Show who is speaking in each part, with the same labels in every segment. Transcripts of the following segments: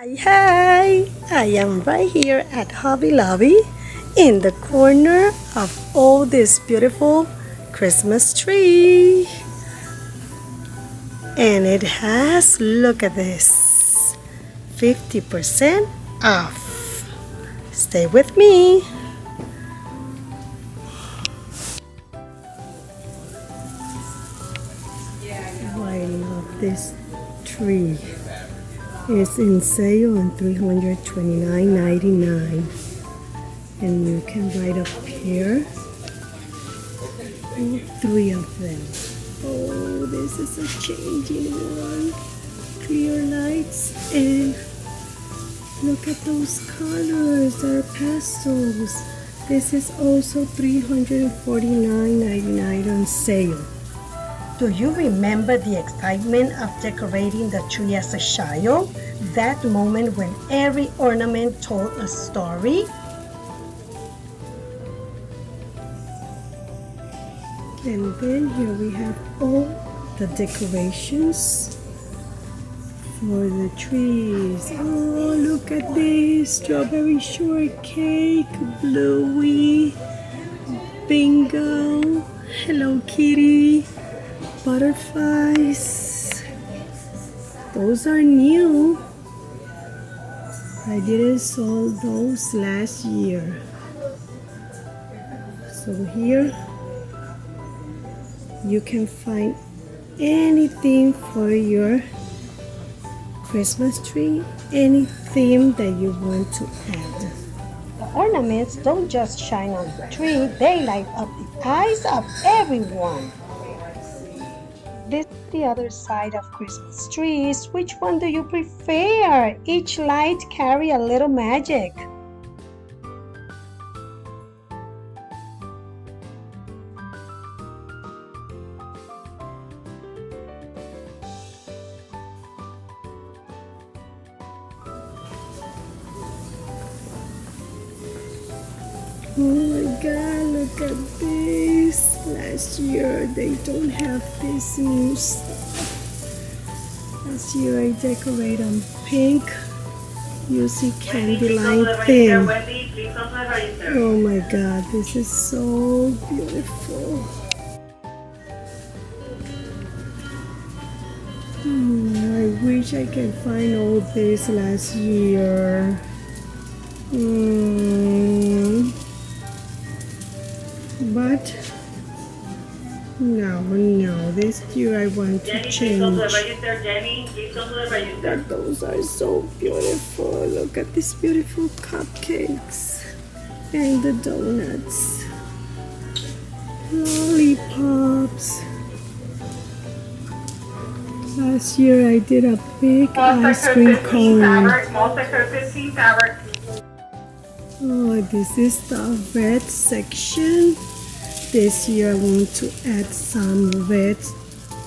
Speaker 1: Hi! I am right here at Hobby Lobby in the corner of all this beautiful Christmas tree. And it has, look at this, 50% off. Stay with me. Oh, I love this tree. It's in sale on $329.99, and you can write up here all three of them. Oh, this is a changing one. Clear lights, and look at those colors. They're pastels. This is also $349.99 on sale. Do you remember the excitement of decorating the tree as a child? That moment when every ornament told a story? And then here we have all the decorations for the trees. Oh, look at this! Strawberry shortcake, Bluey, Bingo, Hello Kitty, butterflies. Those are new. I didn't saw those last year. So here you can find anything for your Christmas tree, any theme that you want to add. The ornaments don't just shine on the tree, they light up the eyes of everyone. This is the other side of Christmas trees. Which one do you prefer? Each light carry a little magic. Oh my God, look at this. Last year they don't have this new stuff. Last year I decorate on pink using candylight theme. Oh my God, this is so beautiful. I wish I could find all this last year. But no, this year I want to change. But those are so beautiful. Look at these beautiful cupcakes and the donuts, lollipops. Last year I did a big ice cream cone. Oh, this is the red section. This year I want to add some red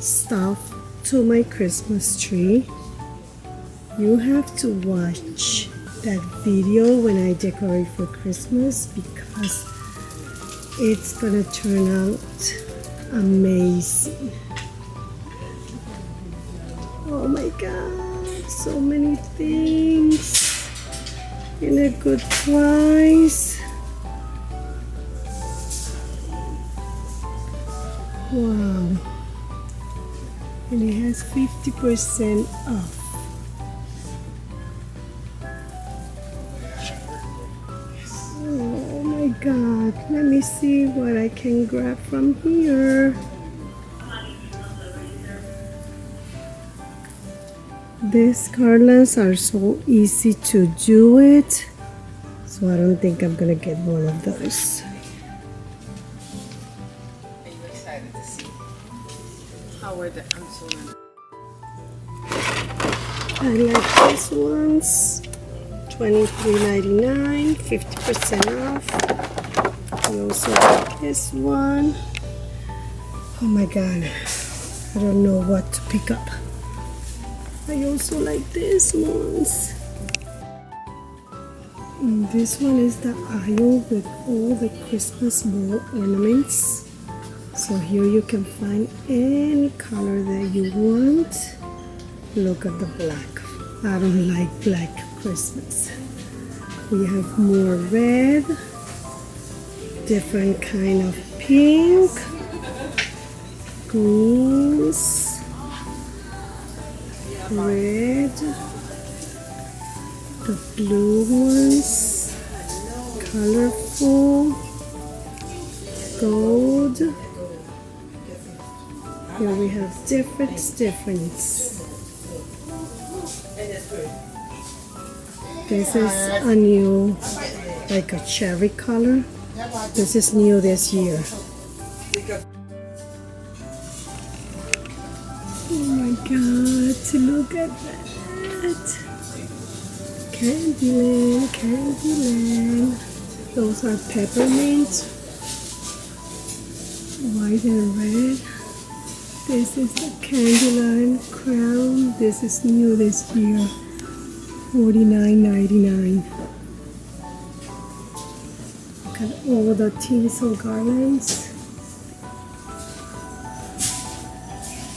Speaker 1: stuff to my Christmas tree. You have to watch that video when I decorate for Christmas because it's gonna turn out amazing. Oh my God, so many things in a good price. Wow, and it has 50% off. Oh my God, let me see what I can grab from here. These garlands are so easy to do it, so I don't think I'm gonna get one of those. I like these ones, $23.99, 50% off. I also like this one. Oh my God, I don't know what to pick up. I also like these ones. And this one is the aisle with all the Christmas ball ornaments. So here you can find any color that you want. Look at the black I don't like black Christmas. We have more red, different kind of pink, greens, red, the blue ones, colorful, gold. Here we have difference. This is a new, like a cherry color. This is new this year. Oh my God, look at that. Candyland. Those are peppermint, white and red. This is the Candyland crown. This is new this year. $49.99. Look at all the tinsel garlands.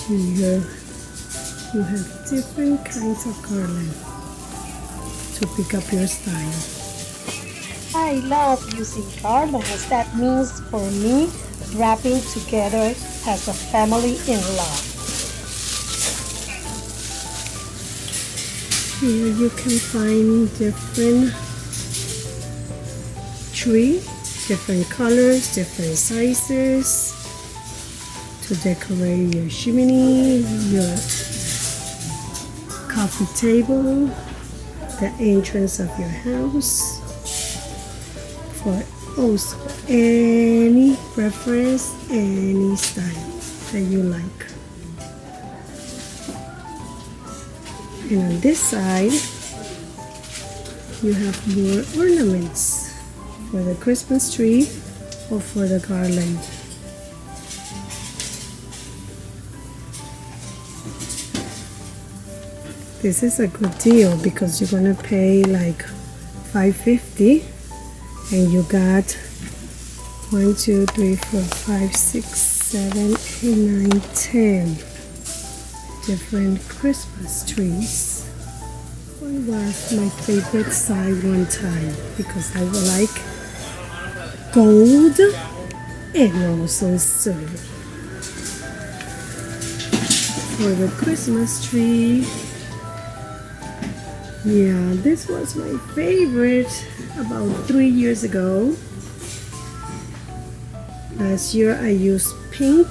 Speaker 1: Here you have different kinds of garland to pick up your style.
Speaker 2: I love using garlands. That means for me, wrapping together as a family in love.
Speaker 1: Here you can find different tree, different colors, different sizes to decorate your chimney, your coffee table, the entrance of your house. For also any preference, any style that you like. And on this side, you have more ornaments for the Christmas tree or for the garland. This is a good deal because you're gonna pay like $5.50 and you got 1, 2, 3, 4, 5, 6, 7, 8, 9, 10 different Christmas trees. One was my favorite side one time because I like gold and also silver. For the Christmas tree, yeah, this was my favorite about 3 years ago. Last year I used pink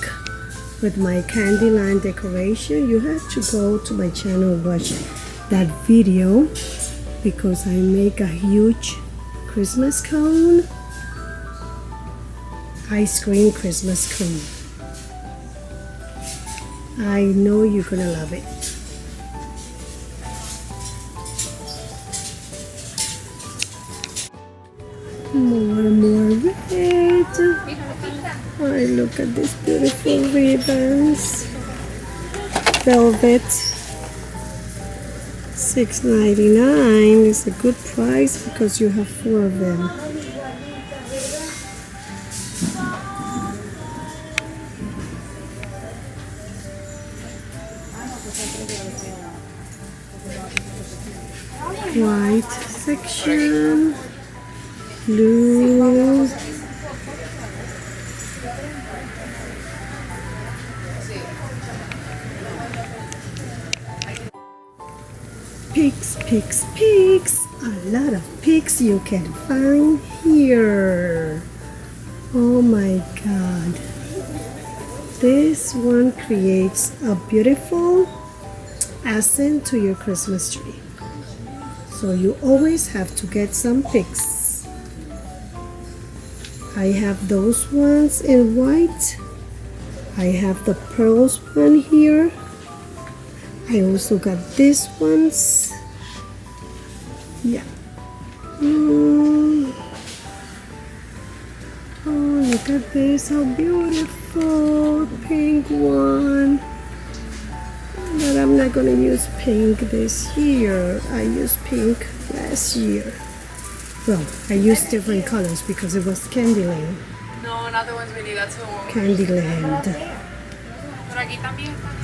Speaker 1: with my Candyland decoration. You have to go to my channel and watch that video because I make a huge Christmas cone, ice cream Christmas cone. I know you're gonna love it. More red. Oh, look at these beautiful ribbons. Velvet. $6.99 is a good price because you have 4 of them. White section. Blue. Pigs. A lot of pigs you can find here. Oh my God. This one creates a beautiful accent to your Christmas tree. So you always have to get some pigs. I have those ones in white. I have the pearls one here. I also got these ones. Yeah. Oh, look at this, how beautiful. Pink one. But I'm not gonna use pink this year. I used pink last year. Well, I used different colors because it was Candyland.
Speaker 3: No, not the ones we need. That's the one.
Speaker 1: Candyland.
Speaker 3: Pero aquí también están.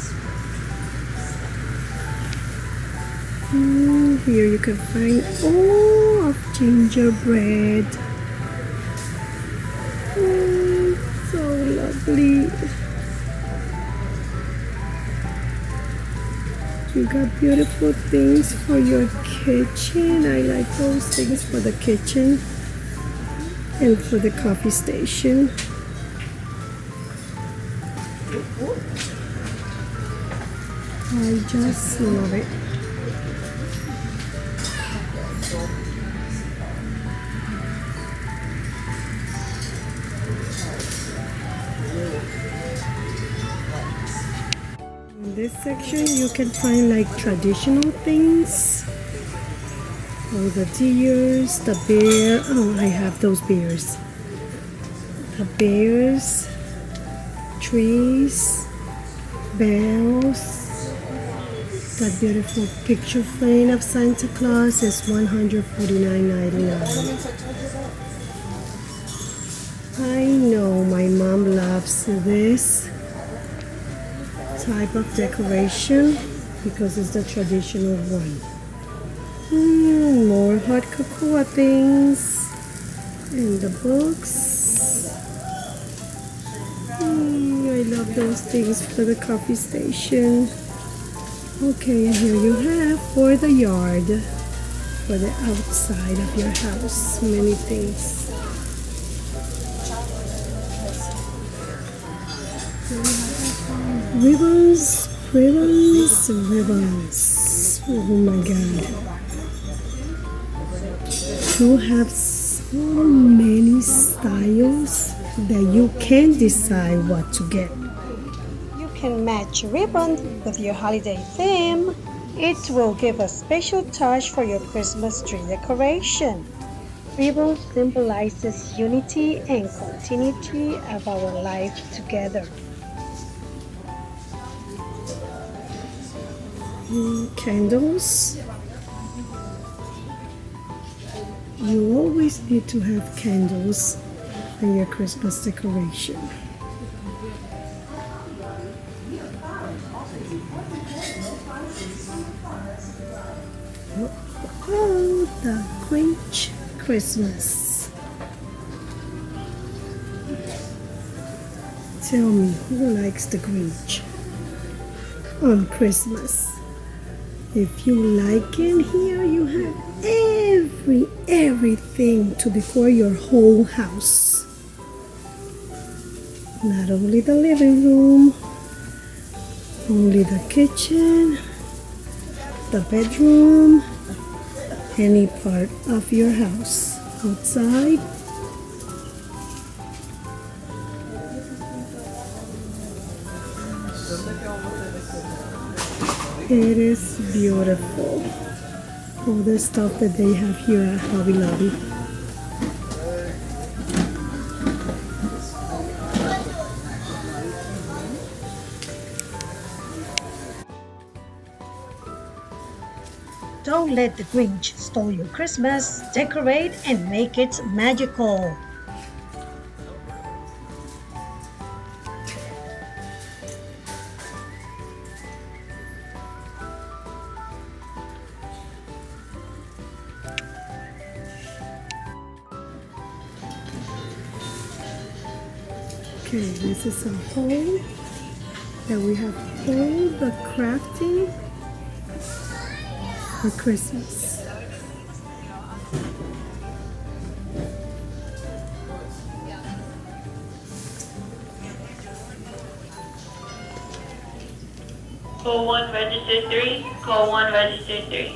Speaker 1: Here you can find all of gingerbread. So lovely. You got beautiful things for your kitchen. I like those things for the kitchen and for the coffee station. I just love it. In this section you can find like traditional things. Oh, the deers, the bear. Oh, I have those bears. The bears, trees, bells. That beautiful picture frame of Santa Claus is $149.99. I know my mom loves this type of decoration because it's the traditional one. More hot cocoa things and the books. I love those things for the coffee station. Okay, and here you have for the yard, for the outside of your house, many things. Ribbons, ribbons, ribbons. Oh my God. You have so many styles that you can't decide what to get.
Speaker 2: You can match ribbon with your holiday theme. It will give a special touch for your Christmas tree decoration. Ribbon symbolizes unity and continuity of our life together.
Speaker 1: Candles. You always need to have candles in your Christmas decoration. Oh, the Grinch Christmas. Tell me, who likes the Grinch on Christmas? If you like it, here you have everything to decor your whole house. Not only the living room, only the kitchen, the bedroom, any part of your house. Outside, it is beautiful. All the stuff that they have here at Hobby Lobby.
Speaker 2: Don't let the Grinch steal your Christmas. Decorate and make it magical.
Speaker 1: Okay, this is a hole that we have all the crafting for Christmas.
Speaker 4: Call 1, register 3. Call 1, register 3.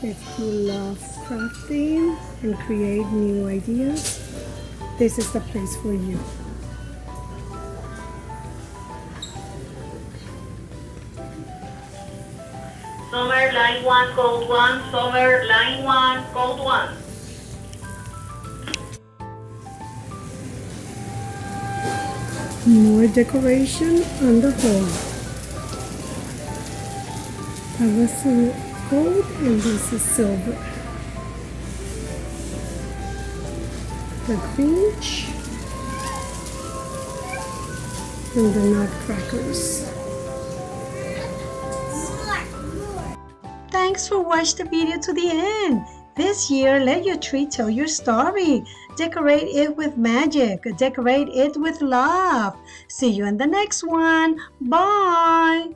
Speaker 1: If you love crafting and create new ideas, this is the place for you.
Speaker 4: Summer, line 1, code 1. Summer, line 1, code 1.
Speaker 1: More decoration on the hole. That was gold and this is silver. The Grinch and the nutcrackers.
Speaker 2: Thanks for watching the video to the end. This year, let your tree tell your story. Decorate it with magic. Decorate it with love. See you in the next one. Bye.